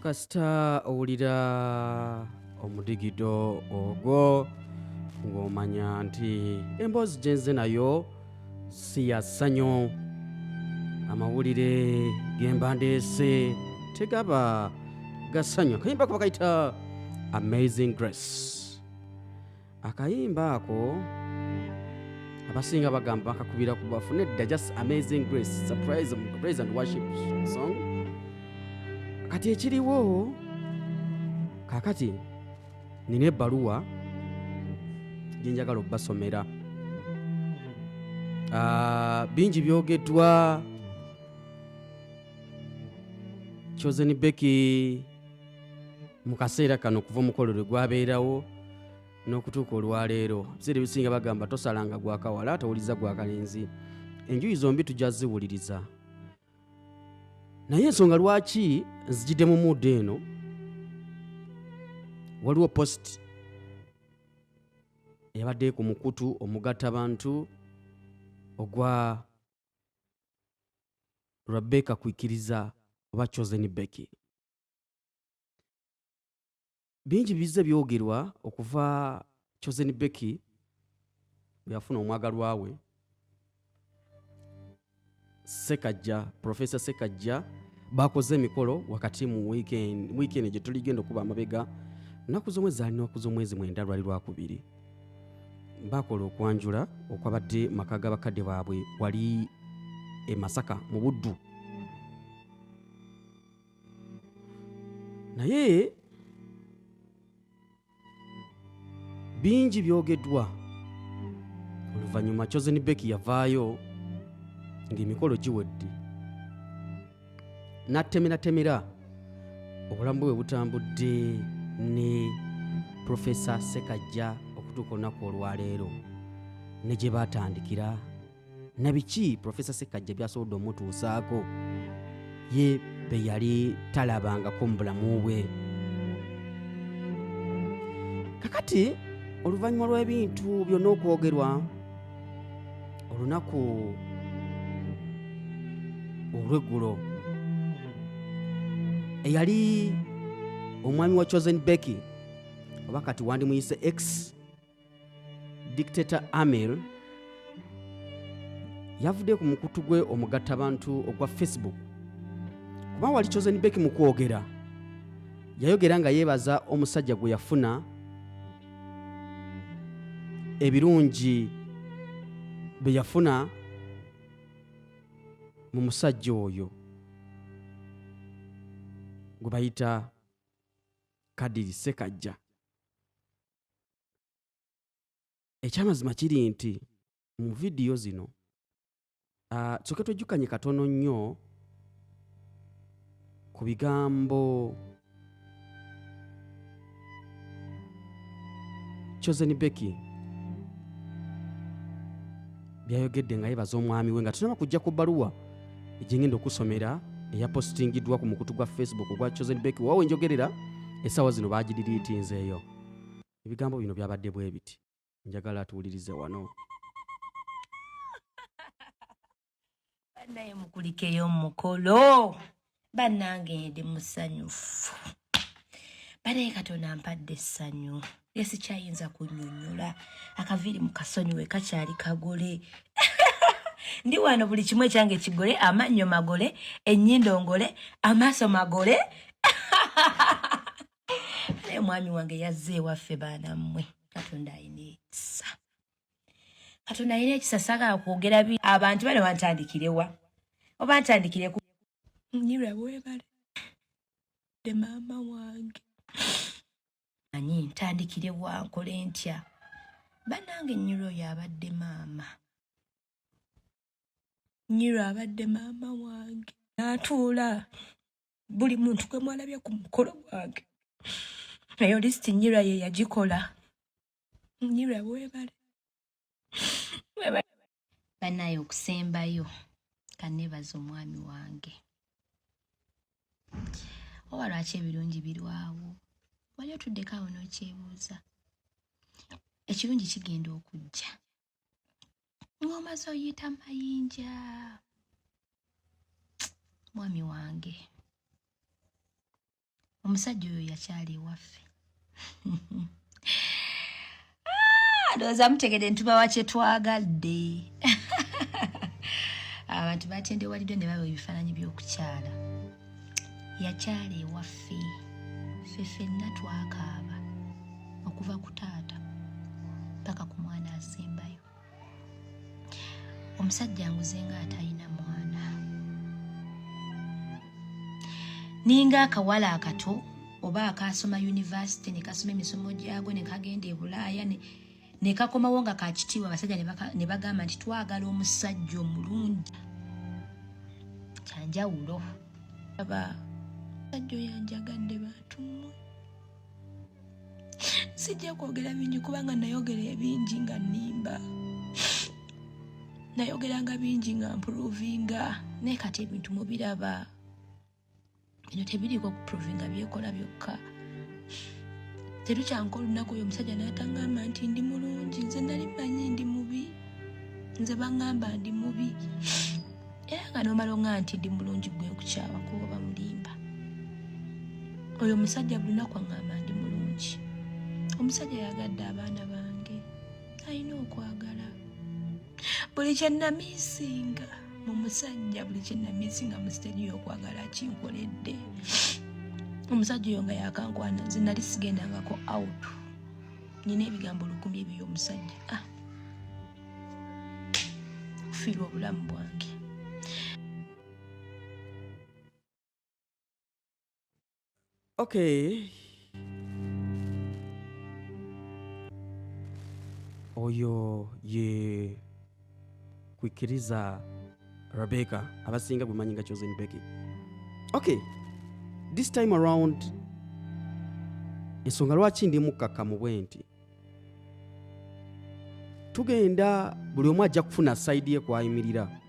kasita owulira omudigido ogwo ng'omanya nti emboozi gyenze nayo si ya ssanyu. Amawulire ge mba ndeese tegaba gassanyu. Akayimba ako bakayita Amazing Grace. Akayimba ako abasinga bagamba bakakubira ku bafu, nedda just Amazing Grace, it's a praise and worship song. Kati ekiriwo kaakati nina ebbaluwa gye njagala obbasomera. Bingi byogeddwa. Chosen Becky mu kaseera kano kuva omukolo lwe gwabeerawo n'okutuuka olwaleero, ebiseera ebisinga bagamba tosalanga gwakawala towuliza gwakalenzi. Enjuyi zombi tujja ziwuliriza, naye ensonga lwaki nzijidde mu mudde eno, waliwo post eyabadde ku mukutu omugattabantu ogwa Rebecca kwikiriza oba Chosen Becky. Bingi bizze byogerwa okuva Chosen Becky bwe yafuna omwagalwa we Ssekajja, Professor Ssekajja, bakoze emikolo wakati mu weekend gye tuligenda okuba amabega, nnaku z'omwezi ali nnaku z'omwezi 9 lwali Lwakubiri. Bakola okwanjula okwabadde maka g'abakadde baabwe wali e Masaka mu Buddu. Naye bingi byogeddwa. Oluvannyuma Chosen Becky yavaayo ng'emikolo giwedde, n'attemeratemera obulamu bwe butambudde ne Professor Ssekajja okutuuka olunaku olwaleero, ne gye baatandikira na biki Professor Ssekajja byasobodde omutuusaako ye be yali talabangako mu bulamu bwe. Kakati oluvannyuma lw'ebintu byonna okwogerwa, olunaku olw'eggulo eyali omwami wa Chosen Becky oba kati wandimuyise ex dictator Amir yavudde ku mukutu gwe omugattabantu ogwa Facebook. Kuba wali Chosen Becky mu kwogera yayogera nga yeebaza omusajja gwe yafuna ebirungi bye yafuna mu musajja oyo gwe bayita Kadiri Ssekajja. Ekyamazima kiri nti mu vidiyo zino soke twejjukanye katono nnyo ku bigambo Chosen Becky byayogedde nga yeebaza omwami we, nga tunaba kujja ku bbaluwa egyengenda okusomera eyapositingiddwa ku mukutu gwa Facebook ogwa Chosen Becky. Waawe njogerera essaawa zino baagidiriitinzeeyo. Ebigambo bino byabadde bwe biti, njagala tuwulirize wano. Bannaye mukulikeyo mukolo, bannange ndi musanyufu, banaye Katonda ampadde essanyu lyesikyayinza kunnyonnyola. Akaviiri mu kasonyiwe kakyali kagole. Ndi wano buli kimu ekyange kigole, amannyo magole, ennyindo ngole, amaaso magole. Naye mwami wange yazze ewaffe baana mmwe. Katonda ayina ekisa. Katonda ayina ekisa, saagala kwogera abantu bano bantandikirewa oba ntandikire ku Nyirwa bwebale de maama wange. Anyi ntandikire wankole ntya? Bannange Nyirwa yabadde maama. Nyirwa abadde maama wange. N'atuula buli muntu kwe mwalabye ku mukolo gwange. Naye lisiti Nyirwa ye yagikola. Nyirwa bwebale. Bannaye okusembayo kanneebaza omwami wange. Oba lwaki ebirungi birwawo? Wali otuddeko awo n'okyebuuza. Ekirungi kigenda okujja ng'omaze oyita mayinja. Mwami wange omusajja oyo yakyali ewaffe ndowooza mutegede ntubawa kye twagadde abantu batendewaliddwe ne baba ebifaananyi by'okukyala yakyala ewaffe ffe ffenna twakaaba okuva ku taata paka ku mwana asembayo omusajja nguze nga atalina mwana ninga akawala akato oba akasoma yunivasite ne kasoma emisomo gyago ne kagenda e Bulaaya ne kakomawo nga kakitiibwa abasajja ne bagamba nti twagala omusajja omulungi kyanjawulo aba omusajja oyo yanjagadde bantu mmwe sijja kwogera bingi kubanga nayogera ebingi nga nnimba nayogeranga bingi nga mpuruvinga naye kati ebintu mubiraba bino tebiriiko kupuruvinga byekola byokka terukyanka olunaku oyo omusajja n'atangamba nti ndi mulungi nze nali manyi ndi mubi nze baŋŋamba ndi mubi era nga n'omala oŋŋamba nti ndi mulungi gwe nkukyawa kuba bamulimba oyo omusajja buli lunaku aŋŋamba ndi mulungi omusajja yagadde abaana bange alina okwagala buli kye namiisinga mu musajja buli kye namiisinga mu siteegi y'okwagala kinkoledde omusajja oyo nga yakankwana nze nali sigendangako out nina ebigambo 1000 ebyo omusajja kufiirwa obulamu bwange Okay. Oyo ye kwikiriza Rebecca abasinga bumanyi nga Chosen Becky. Okay. This time around ensonga lwaki ndi mukkakkamu bwe nti tugenda buli omu ajja kufuna side ye kwayimirira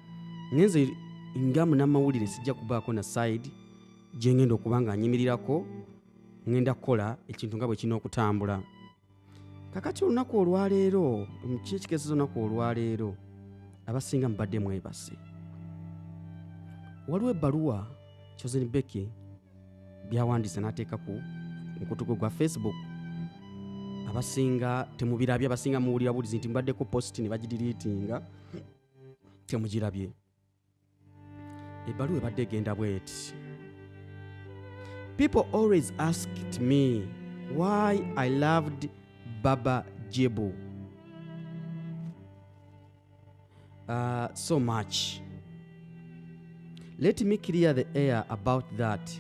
ngenze nga munnamawulire sijja kubaako na side gye ngenda okuba nga nyimirirako ngenda kukola ekintu nga bwe kirina okutambula. Kakati olunaku olwaleero ekikeesezo olunaku olwaleero abasinga mubadde mwebase. Waliwo ebbaluwa Chosen Becky byawandiise n'ateeka ku mukutu gwa Facebook. Abasinga temubirabye, abasinga muwulira bulizi nti mbaddeko post ne bagidiriitinga temugirabye. Ebbaluwa ebadde egenda bweti. People always asked me why I loved Baba Jibu so much. Let me clear the air about that.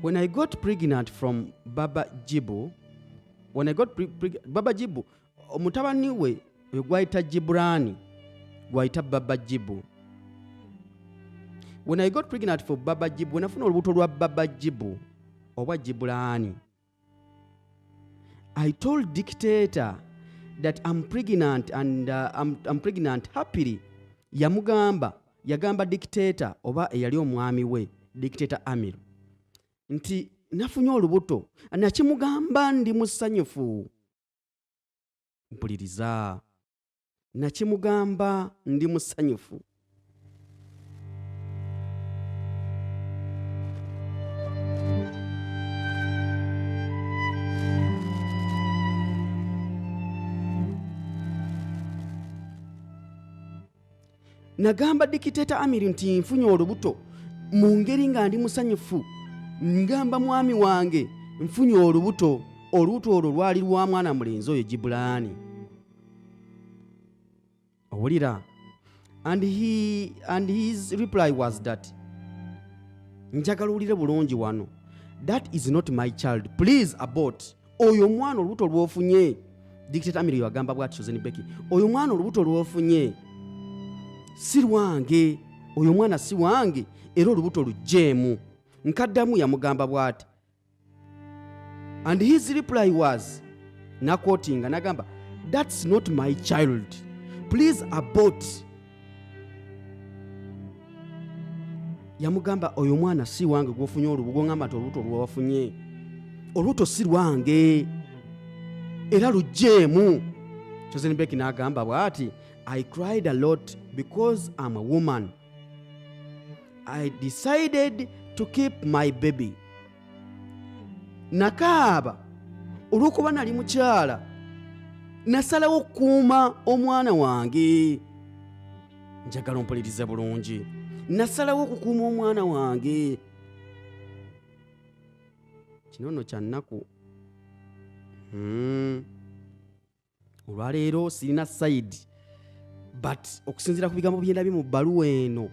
When I got pregnant from Baba Jibu, Baba Jibu, omutabani we gwayita Jibrani, gwayita Baba Jibu. When I got pregnant for Baba Jibu, nafuna olubuto lwa Baba Jibu oba Jibrani, I told dictator that I'm pregnant and I'm pregnant happily. Yagamba dictator oba eyali omwami we dictator Amir nti nafunye olubuto nakimugamba ndi musanyufu. Mpuliriza, nakimugamba ndi musanyufu. Nagamba dikiteta Amiri nti nfunye olubuto mu ngeri nga ndi musanyufu. Ngamba mwami wange nfunye olubuto olwo lwali lwa mwana mulenzi oyo Jibrani. Owulira? And his reply was that njagala owulire bulungi wano, that is not my child, please abort. Oyo mwana olubuto lwofunye, dikiteta Amiri yagamba bw'ati Chosen Becky, oyo mwana olubuto lwofunye si lwange, oyo mwana si wange era olubuto lujjeemu. Nkaddamu yamugamba bw'ati. And his reply was, nakotinga nagamba, that's not my child, please abort. Yamugamba oyo mwana si wange gwofunye olubuto, ngamba nti olubuto lwafunye, olubuto si lwange era lujjeemu. Chosen Becky nagamba bw'ati, I cried a lot because I'm a woman. I decided to keep my baby. nakaaba olw'okuba nali mukyala, nasalawo okukuuma omwana wange. Njagala ompulirize bulungi. Nasalawo okukuuma omwana wange. Kino nno kya nnaku. Olwaleero sirina sayidi, but okusinziira ku bigambo bye ndabye mu bbaluwa eno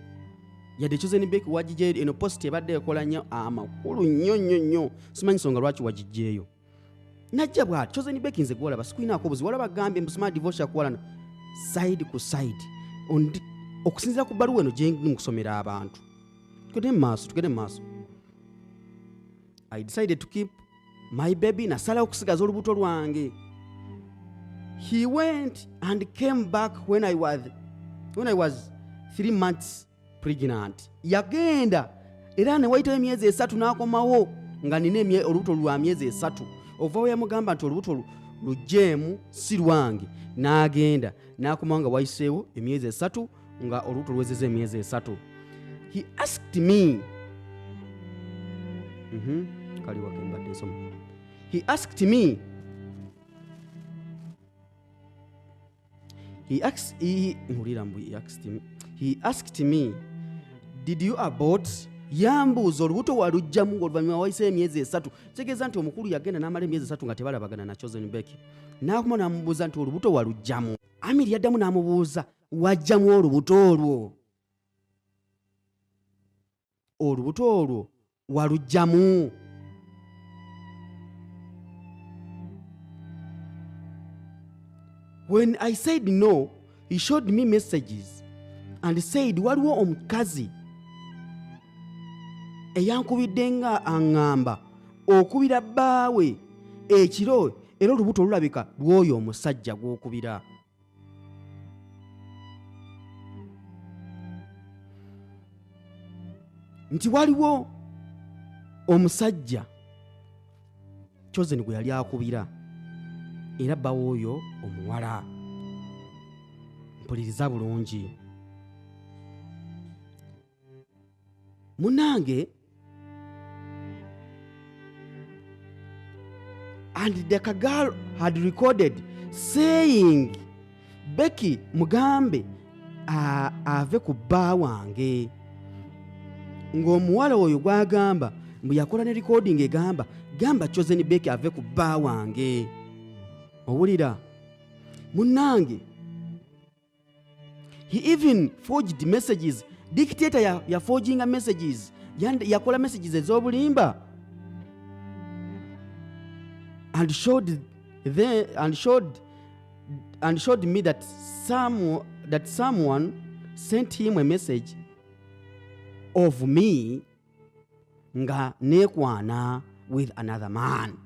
yadde Chosen Becky wagijjeeyo, eno post ebadde ekola nnyo amakulu nnyo. Simanyi nsonga lwaki wagijjeeyo. Najja bw'ati Chosen Becky nze gwolaba sikwinaako buzibu, walaba gambye mbusoma divorce yakuwalana side ku side. Okusinziira ku bbaluwa eno gye ndi mu kusomera abantu. Tugende mu maaso. I decided to keep my baby, nasalawo okusigaza olubuto lwange. He went and came back when I was 3 months pregnant. Yagenda era ne wayitayo emyezi 3 n'akomawo nga nina olubuto lwa myezi 3. Ovaawo yamugamba nti olubuto lujjeemu si lwange. N'agenda n'akomawo nga wayiseewo emyezi 3 nga olubuto luwezezza emyezi 3. He asked me, kaliwa kembadde nsoma. He asked me, he asked me, did you abort? Yambuuza olubuto walugjamu oluvannyuma wayiseeyo emyezi 3. Kitegeeza nti omukulu yagenda n'amala emyezi 3 nga tebalabagana na Chosen Becky. N'akoma n'amubuuza nti olubuto walugjamu. Amiri yaddamu n'amubuuza, wajjamu olubuto olwo? Olubuto olwo walugjamu? When I said no, he showed me messages and said waliwo omukazi eyankubidde nga aŋŋamba okubira bbaawe ekiro era olubuto olulabika lw'oyo omusajja gw'okubira. Nti waliwo omusajja Chosen gwe yali akubira era bbaawe oyo omuwala. Mpuliriza bulungi munange. And the girl had recorded saying, Becky mugambe ave ku bba wange. Ng'omuwala oyo gwagamba mbu yakola ne recording egamba gamba Chosen Becky ave ku bba wange. Owulira munange. He even forged messages. Dictator ya forginga messages. Yakola messages ez'obulimba. And showed me that someone sent him a message of me nga nekwana with another man.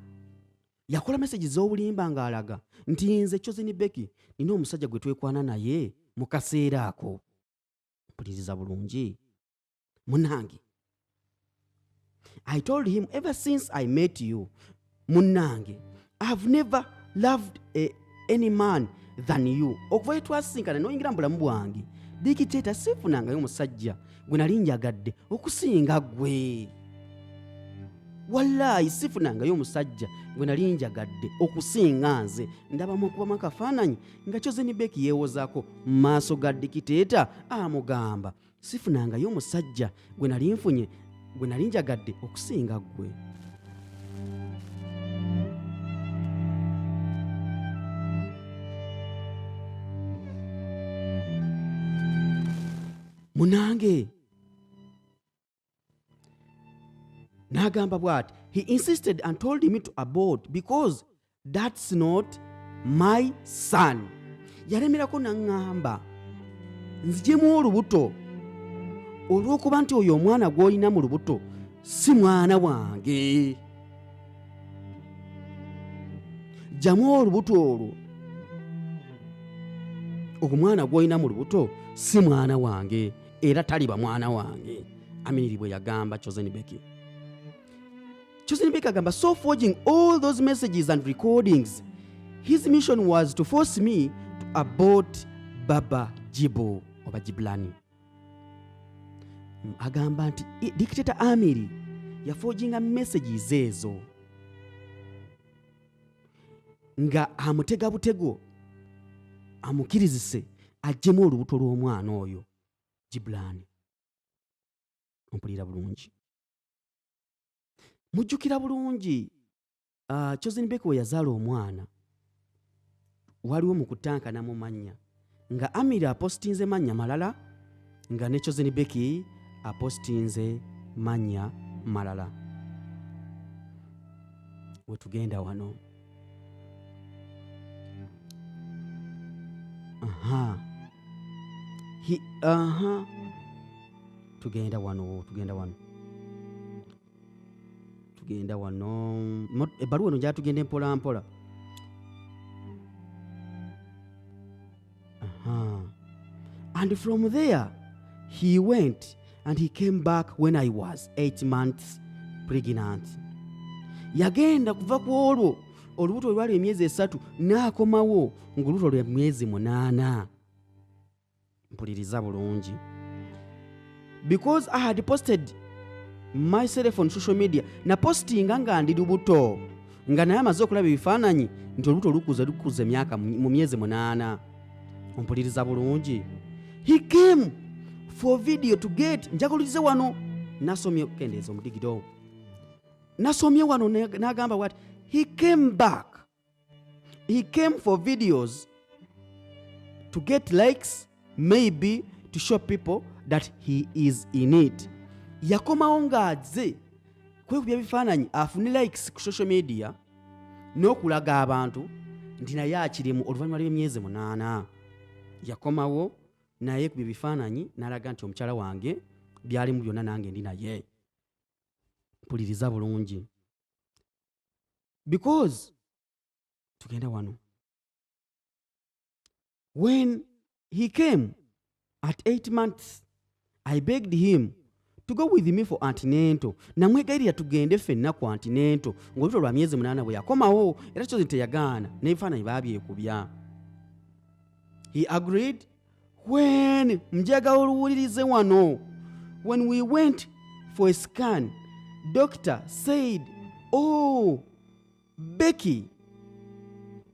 Yakola messages z'obulimba ng'alaga nti nze Chosen Becky nina omusajja gwe twekwana naye mu kaseera ako. Mpuliriza bulungi munange. I told him, ever since I met you, munange, I've never loved any man than you. Okuva twasinkana n'oyingira mu bulamu bwange, Dictator sifunangayo omusajja gwe nali njagadde okusinga ggwe. Wallahi sifunangayo omusajja gwe nali njagadde okusinga nze. Ndabamu okubamu akafaananyi nga Chosen Becky yeewozaako mu maaso ga Dictator amugamba sifunangayo omusajja gwe nali njagadde okusinga ggwe. Munange n'agamba bw'ati, he insisted and told me to abort because that's not my son. Yalemerako n'aŋŋamba nzijemu olubuto olw'okuba nti oyo omwana gw'olina mu lubuto si mwana wange. Jjamu olubuto olwo, omwana gw'olina mu lubuto si mwana wange era taliba mwana wange. Amiri bwe yagamba Chosen Becky. Chosen Becky agamba, so forging all those messages and recordings, his mission was to force me to abort Baba Jibo oba Jiblani. Agamba nti Dictator Amiri yaforginga messages ezo nga amutega butego amukirizise ajjemu olubuto lw'omwana oyo Gibran. Ompulira bulungi, mujjukira bulungi Chosen Becky we yazaala omwana waliwo mu kutankana mu mannya nga Amiri apostinze mannya malala nga ne Chosen Becky apostinze mannya malala. We tugenda wano tugenda wano ebbaluwa eno gyatugenda empola mpola. And from there he went and he came back when I was 8 months pregnant. Yagenda kuva ku olwo olubuto lwali emyezi 3 n'akomawo ng'olubuto lwa myezi 8. Mpuliriza bulungi. Because I had posted myself on social media, na postinga nga ndi lubuto nga naye amaze okulaba ebifaananyi nti olubuto lukuza emyaka mu myezi 8. Ompuliriza bulungi. He came for video to get, njagulize wano nasomye kendeeza omudigido, nasomye wano n'agamba what he came back, he came for videos to get likes, maybe to show people that he is in it. Yakomawo ng'azze kwekubya bifaananyi afune likes ku social media n'okulaga abantu nti naye akirimu oluvannyuma lw'emyezi 8. Yakomawo naye ku bifaananyi n'alaga nti omukyala wange byalimu byonna nange ndi naye. Mpuliriza bulungi. Because tugenda wano, when he came at 8 months, I begged him to go with me for antenatal. Namwegayirira tugende ffenna ku antenatal ng'olubuto lwa myezi 8 bwe yakomawo era kyo teyagaana n'ebifaananyi baabyekubya. He agreed. When mjaga oluwulirize wano, when we went for a scan, doctor said, oh Becky,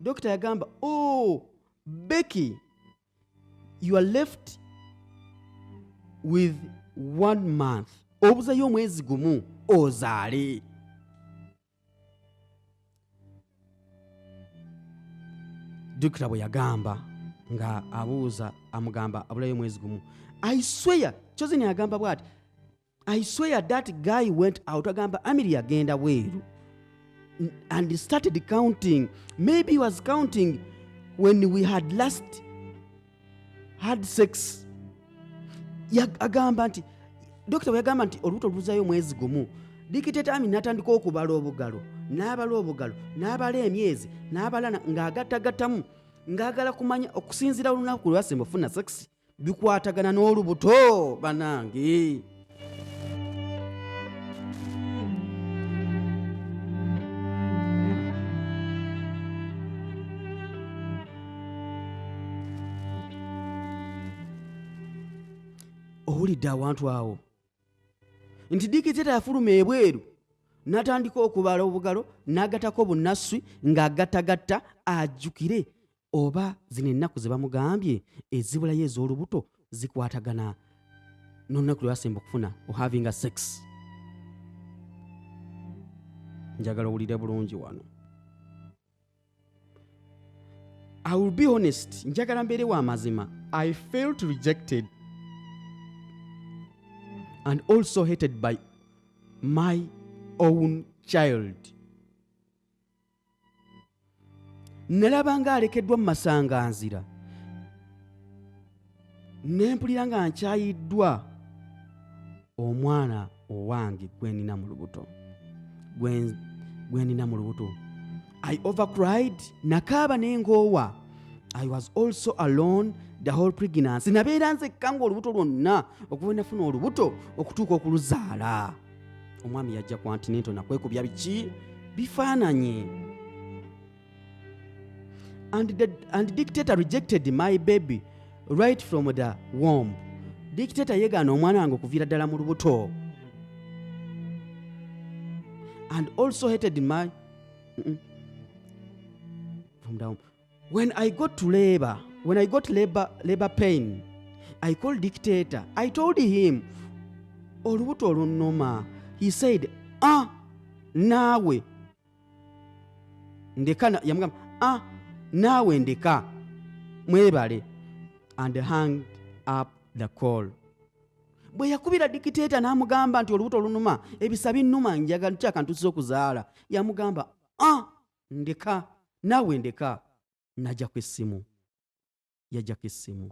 doctor yagamba, oh Becky, you are left with 1 month. Obuzayo omwezi gumu ozaale. Doctor bwe yagamba nga abuuza amugamba abulayo mwezi gumu. I swear, Chosen yagamba bwati, I swear that guy went out, agamba Amiri yagenda weeru and he started counting. Maybe he was counting when we had last had sex. Agamba nti Dr. yagamba nti olubuto luzayo mwezi gumu. Dikiteta Amiri natandika okubala obugalo n'abala emyezi n'abala ng'agattagattamu ngagala kumanya okusinzira olunaku lwasemba ofuna sex bikwatagana n'olubuto banange. Owulidde awantu awo nti Dikiteta yafuluma ebweru n'atandika okubala obugalo n'agatako bunnaswi ng'agattagatta ajjukire oba zino ennaku ze bamugambye ezibulayo ez'olubuto zikwatagana n'olunaku lwasemba okufuna o having a sex. Njagala owulire bulungi wano. I will be honest, njagala mbeere wa mazima. I felt rejected and also hated by my own child. Nalaba nga alekeddwa mu masanganzira, nempulira nga nkyayiddwa omwana owange gwe nnina mu lubuto. I overcried, nakaaba n'engoowa. I was also alone the whole pregnancy. Nabeera nzekka ng'olubuto lwonna okuva nafuna olubuto okutuuka okuluzaala. Omwami yajja ku antenatal nakwekubya biki bifaananyi. And Dictator rejected my baby right from the womb. Dictator yegaana omwana wange okuviira ddala mu lubuto. And also hated my from down. When I got labor pain, I called dictator. I told him, olubuto olunoma. He said, nawe ndeka, yamugamba, nawe ndeka, mwebale, and hung up the call. Bwe yakubira dictator n'amugamba nti olubuto olunuma, ebisa binnuma, njagala kyakantusiza okuzaala, yamugamba, ndeka, nawe ndeka. Najjako essimu. Yajjako essimu.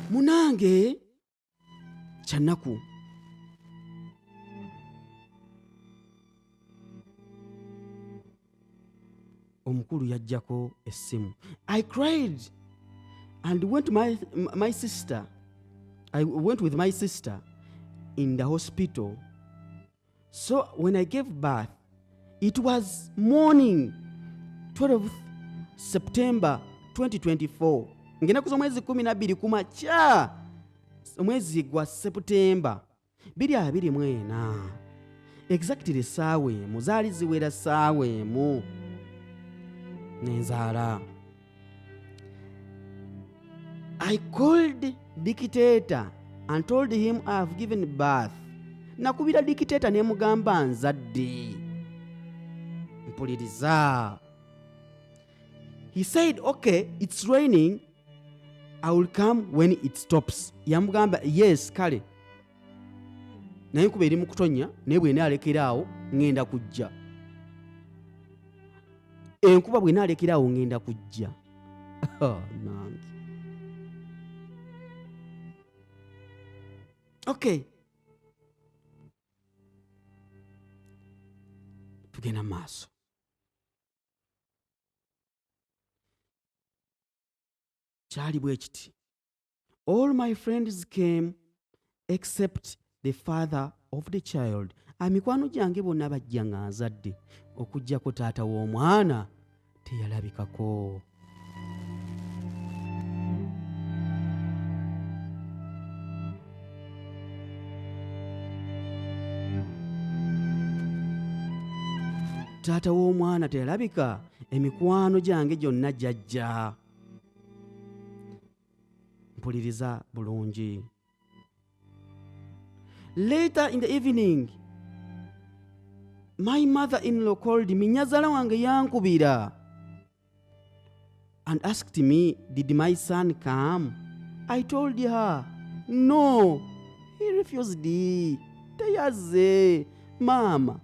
Munange kyanaku omukulu yajjako essimu. I cried and went to my sister. I went with my sister in the hospital. So when I gave birth, it was morning 12th September 2024. Ngenaku z'omwezi 12 kumakya omwezi gwa September 2024. Exactly saawa emu, zaali ziwera saawa emu nenzaala. I called dictator and told him I have given birth. Nakubira dictator ne mugamba nzadde. Mpuliriza. He said, okay, it's raining. I will come when it stops. Yamugamba, yes, kale. Naye kuba eri mu kutonya, naye bw'enaalekerawo ngenda kujja. Enkuba bw'enaalekerawo ngenda kujja. Nange. Okay. Tugenda maaso. Kyali bwe kiti. All my friends came except the father of the child. Mikwano gyange bonna bajja nga nzadde, okuggyako taata w'omwana teyalabikako. Taata w'omwana teyalabika, emikwano gyange gyonna jjajja. Mpuliriza bulungi. Later in the evening, my mother-in-law called me. Nyazaala wange yankubira and asked me, did my son come? I told her, no, he refused. Teyazze. Mama,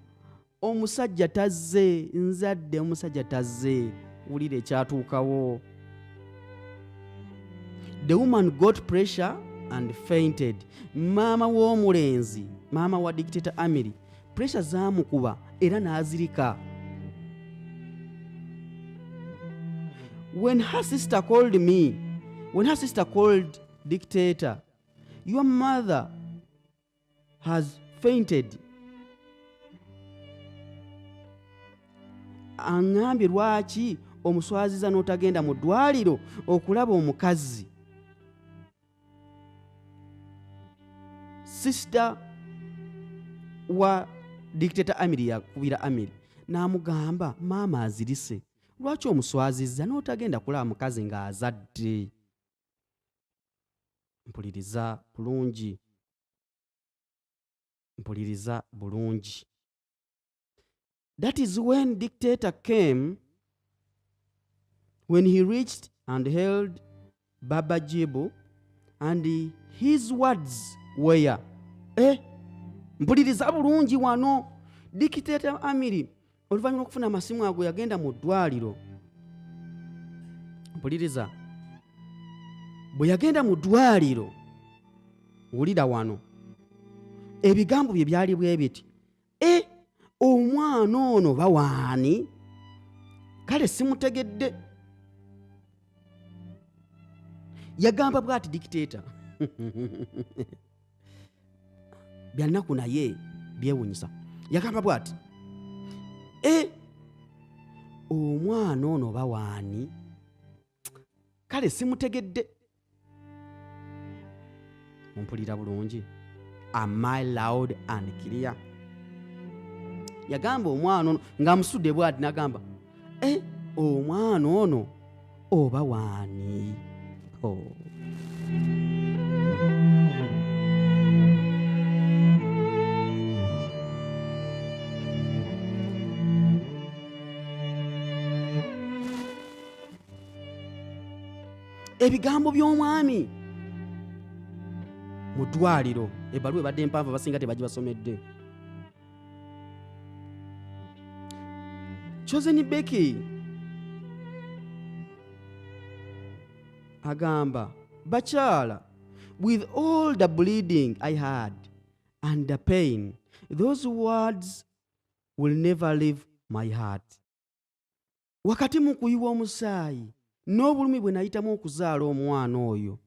omusajja tazze, nzadde omusajja tazze. Wulira ekyatuukawo. The woman got pressure and fainted. Mama w'omulenzi, mama wa dictator Amiri, pressure zaamukuba era n'azirika. When her sister called dictator, your mother has fainted. Aŋŋambye lwaki omuswaziza n'otagenda mu ddwaliro okulaba omukazi. Sister wa dictator Amiri yakubira Amiri n'amugamba, maama azirise, lwaki omuswaziza n'otagenda kulaba mukazi ng'azadde. Mpuliriza bulungi. That is when dictator came. When he reached and held Baba Jibo, and his words were, mpuliriza bulungi wano. Dictator Amiri oluvannyuma okufuna amasimu ago yagenda mu ddwaliro. Mpuliriza, bwe yagenda mu ddwaliro, wulira wano, ebigambo bye byali bwe biti, omwana ono bawaani? Kale simutegedde. Yagamba bw'ati dictator. Byanaku naye byewunyisa. Yagamba bw'ati, omwana ono bawaani? Kale kale simutegedde. Mumpulira bulungi? Am I loud and clear? Yagamba omwana ono ng'amusudde bw'ati n'agamba omwana ono oba waani? Ebigambo by'omwami mu ddwaliro, ebbaluwa ebadde empanvu abasinga tebagibasomedde. Chosen Becky agamba, bakyala, with all the bleeding I had and the pain, those words will never leave my heart. Wakati mu kuyiwa omusaayi n'obulumi bwe nayitamu okuzaala omwana oyo,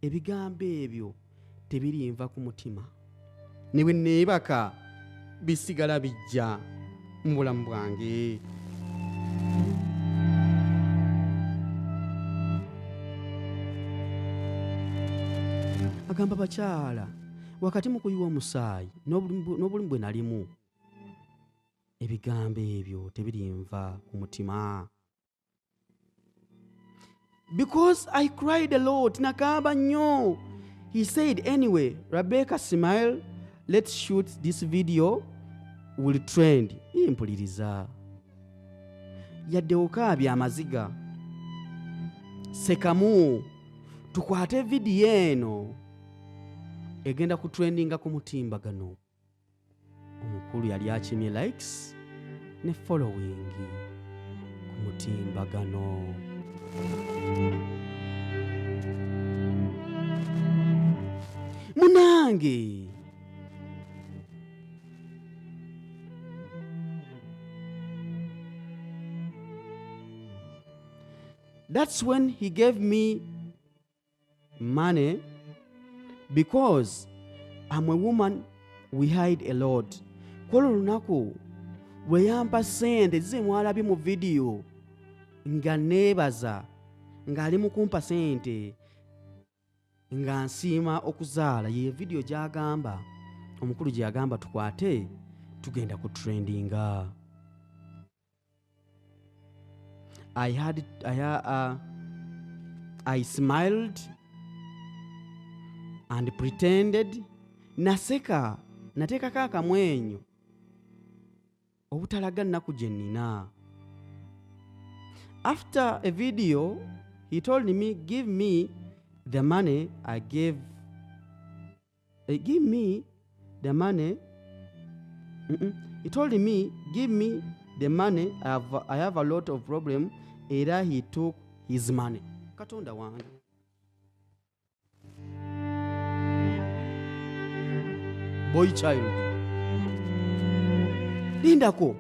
ebigambo ebyo tebirinva ku mutima. Ne bwe neebaka bisigala bijja mu bulamu bwange. Agamba, bakyala, wakati mu kuyiwa omusaayi n'obulumi bwe nalimu, ebigambo ebyo tebirinva ku mutima. Because I cried a lot, nakaba nnyo. He said, anyway, Rebecca, smile, let's shoot this video, will trend. Mpuliriza. Yadde okaabya amaziga. Sekamu, tukwate video eno. Egenda ku trendinga ku mutimbagano. Omukulu yali akimye likes ne following ku mutimbagano. Munange, that's when he gave me money, because I'm a woman, we hide a lot. Kwolwo lunaku bwe yampa sente zimwalabye mu video nga neebaza ng'ali mu kumpa sente nga nsiima okuzaala, ye video gy'agamba omukulu gye yagamba tukwate tugenda ku trendinga. I smiled and pretended, naseka, nateekako akamwenyo obutalaga nnaku gye nnina. After a video, he told me, give me the money I gave. Give me the money. He told me, give me the money. I have a lot of problem. Era he took his money. Katonda wange. Boy child. Lindako.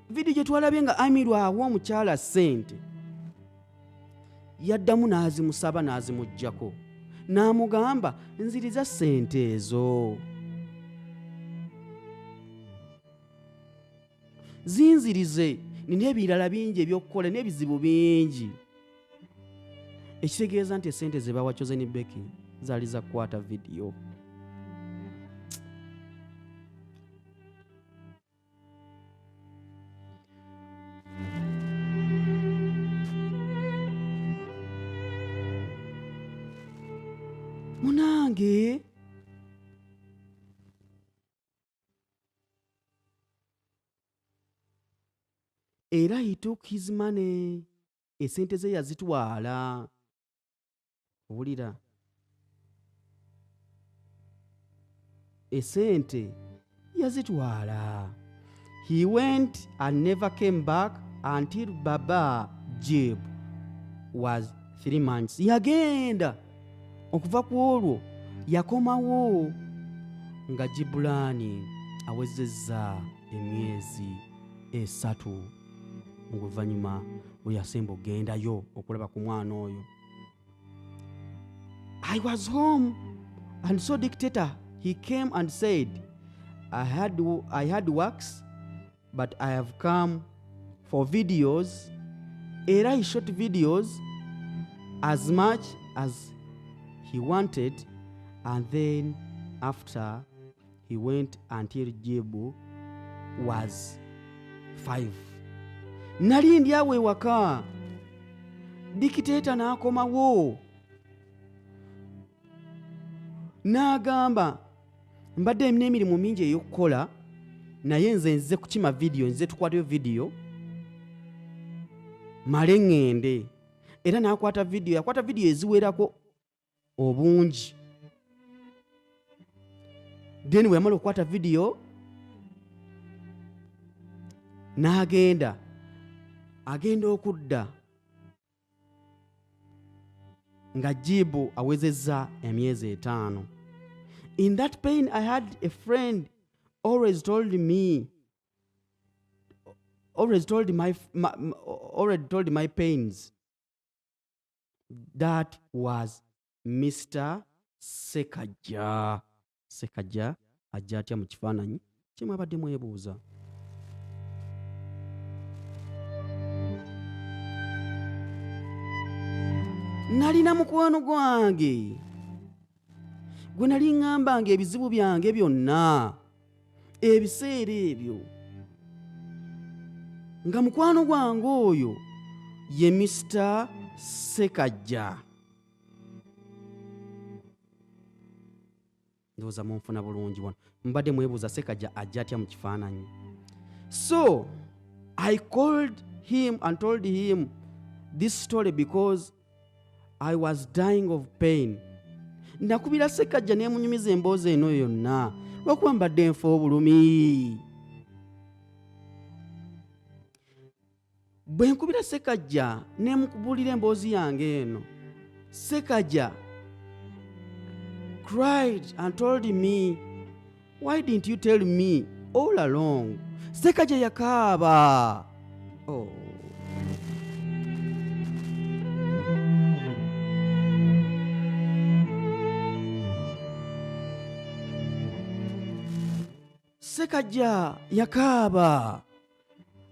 Video gye twalabye nga amirwa awa omukyala ssente, yaddamu n'azimusaba n'azimuggyako, n'amugamba nziriza ssente ezo. Zinzirize, nina ebirala bingi eby'okukola n'ebizibu bingi. Ekitegeeza nti essente ze bawa Chosen Becky zaali za kukwata video. Munange, era he took his money. Esente ze yazitwala. Owulira? Esente yazitwala. He went and never came back until Baba Jib was 3 months. Yagenda. Okuva ku olwo yakomawo nga Jibulani awezezza emyezi 3 mu luvannyuma lwe yasemba ogendayo okulaba ku mwana oyo. I was home and saw dictator. He came and said, I had works, but I have come for videos. Era he shot videos as much as he wanted, and then after he went until Jibu was 5. Nali ndi awe waka, dikiteta n'akomawo n'agamba mbadde n'emirimu mingi ey'okukola naye nze kukima vidiyo, nze tukwatayo vidiyo male ŋŋende. Era n'akwata vidiyo, yakwata vidiyo eziwerako obungi. Then bwe yamala okukwata vidiyo n'agenda okudda nga Jibu awezezza emyezi 5. In that pain I had a friend always told my pains. That was Mr. Ssekaggya. Ssekaggya ajja atya mu kifaananyi kye mwabadde mwebuuza. Nalina mukwano gwange gwe nali ŋŋambanga ebizibu byange byonna ebiseera ebyo, nga mukwano gwange oyo ye Mr. Ssekaggya. Ndowooza munfuna bulungi wano, mbadde mwebuuza Ssekaggya ajja atya mu kifaananyi. So I called him and told him this story because I was dying of pain. Nakubira Ssekaggya neemunyumiza emboozi eno yonna lw'okuba mbadde nfa obulumi. Bwe nkubira Ssekaggya neemukubulira emboozi yange eno, Ssekaggya cried and told me, why didn't you tell me all along? Ssekaggya yakaaba. Oh. Ssekaggya yakaaba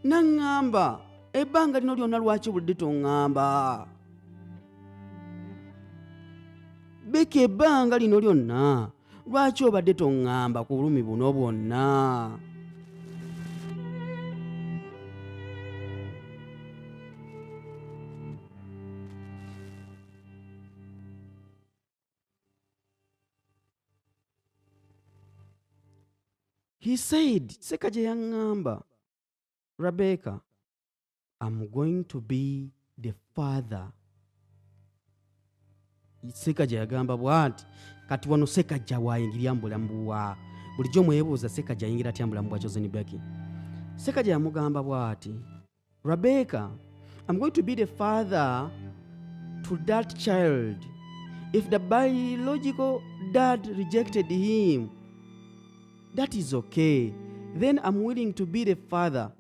n'aŋŋamba, ebbanga lino lyonna lwaki obudde toŋŋamba? Beki ebbanga lino lyonna lwaki obadde toŋŋamba ku bulumi buno bwonna? He said, Ssekaggya yaŋŋamba, Rebecca, I'm going to be the father. Ssekaggya yagamba bw'ati, kati wano Ssekaggya waayingirira mu bulamu bwa bulijjo mwebuuza Ssekaggya ayingira atya mu bulamu bwa Chosen Becky. Ssekaggya yamugamba bw'ati, Rebecca, I'm going to be the father to that child. If the biological dad rejected him, that is okay. Then I'm willing to be the father.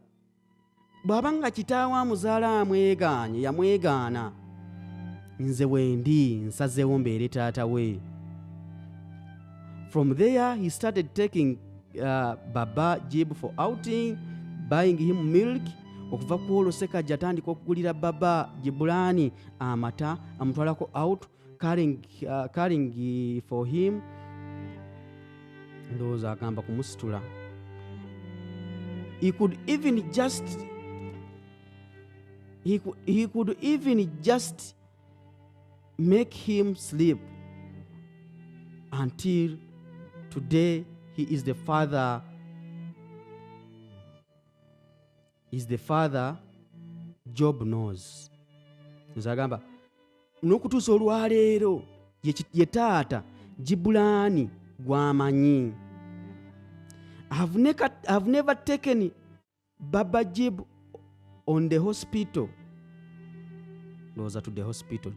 Bw'abanga kitaawe amuzaala amwegaanye, yamwegaana, nze wendi nsazeewo mbeere taata we. From there he started taking Baba Jibu for outing, buying him milk. Okuva ku olwo Ssekaggya atandika okugulira Baba Jibulani amata, amutwalako out, caring for him. Ndowooza agamba kumusitula. He could even just make him sleep. Until today he is the father. Is the father Job knows. Nzagamba n'okutuusa olwaleero ye taata Jibulani gw'amanyi. I've never taken Baba Jib on the hospital. Ndowooza to the hospital.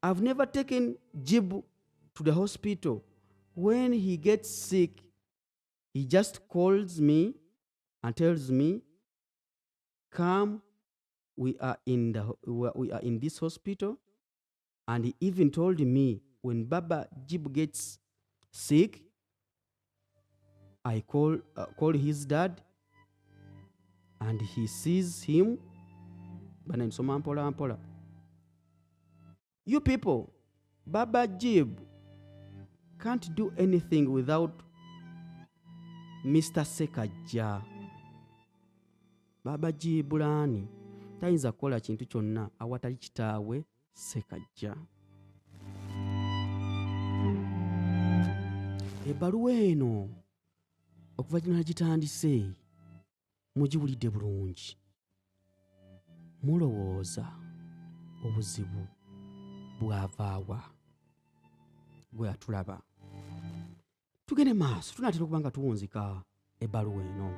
I've never taken Jib to the hospital. When he gets sick, he just calls me and tells me, come, we are in this hospital. And he even told me, when Baba Jib gets sick, I call his dad, and he sees him. Bana nsoma mpola mpola. You people, Baba Jib can't do anything without Mr. Sekajja. Baba Jibulani tayinza kukola kintu kyonna awatali kitaawe Sekajja. Ebbaluwa eno okuva gye nagitandise mugiwulidde bulungi. Mulowooza obuzibu bwavaawa gwe atulaba. Tugende maaso tunaatera okuba nga tuwunzika ebbaluwa eno.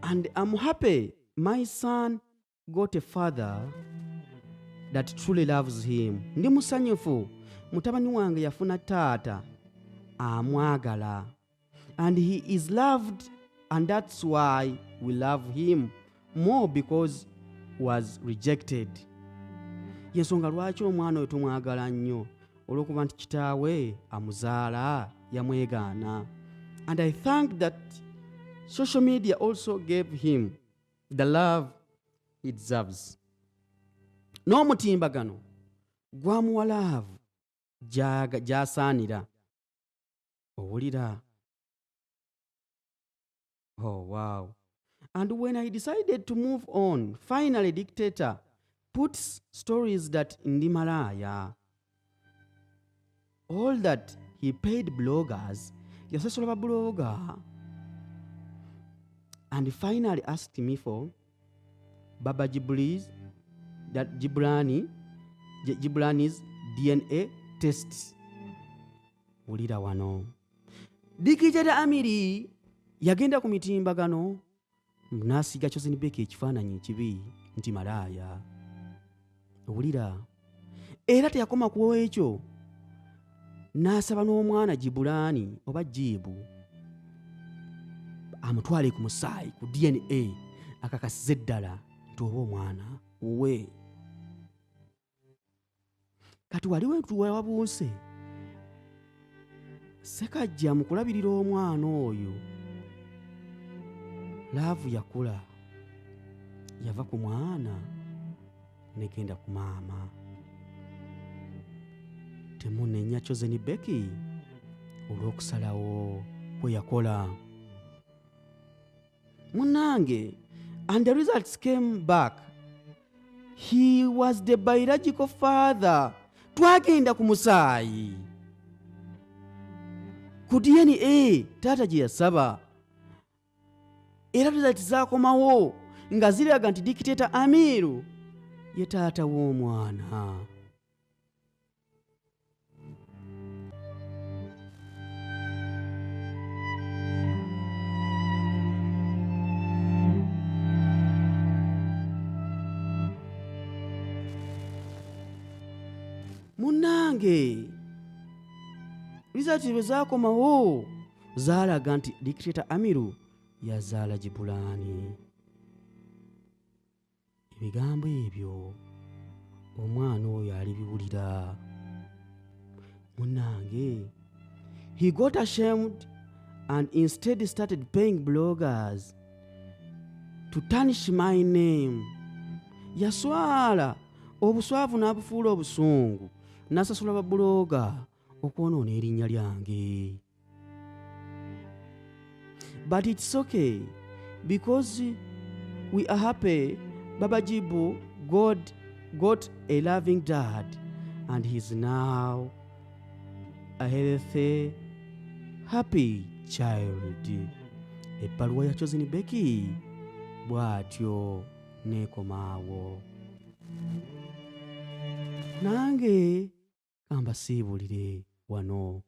And I'm happy my son got a father that truly loves him. Ndi musanyufu mutabani wange yafuna taata amwagala. And he is loved, and that's why we love him more, because was rejected. Yensonga lwaki omwana oyo tumwagala nnyo, olw'okuba nti kitaawe amuzaala yamwegaana. And I thank that social media also gave him the love he deserves. N'omutimbagano gwamuwa laavu gy'asaanira. Owulira? Oh, wow. And when I decided to move on, finally Dictator puts stories that ndi malaya. All that he paid bloggers, yasasola blogger, and finally asked me for Baba Jibrani's DNA tests. Ulira wano. Dikijada Amiri yagenda ku mitimbagano n'asiga Chosen Beki ekifaananyi ekibi nti malaya. Ulira. Era teyakoma ku ekyo. N'asaba n'omwana Jibulani oba Jibu amutwale ku musaayi ku DNA akakasize ddala nti oba omwana uwe. Kati waliwo entuwa wabuuse. Sekajja mu kulabirira omwana oyo. Laavu yakula. Yava ku mwana negenda ku maama. Temunenya Chosen Beki olw'okusalawo kwe yakola. Munange, and the results came back. He was the biological father. Twagenda ku musaayi. Ku DNA taata gye yasaba. Era results zaakomawo nga ziraga nti Dictator Amiru ye taata w'omwana. Munange, results bwe zaakomawo zaalaga nti Dictator Amiru yazaala Jibulani. Ebigambo ebyo omwana oyo alibiwulira. Munange, he got ashamed and instead started paying bloggers to tarnish my name. Yaswala obuswavu n'abufuula obusungu n'asasula babuloga okwonoona erinnya lyange. But it's okay, because we are happy Baba Jibu got a loving dad, and he's now a healthy, happy child. Ebbaluwa ya Chosen Beki bw'atyo neekomaawo. Nange kamba siibulire wano.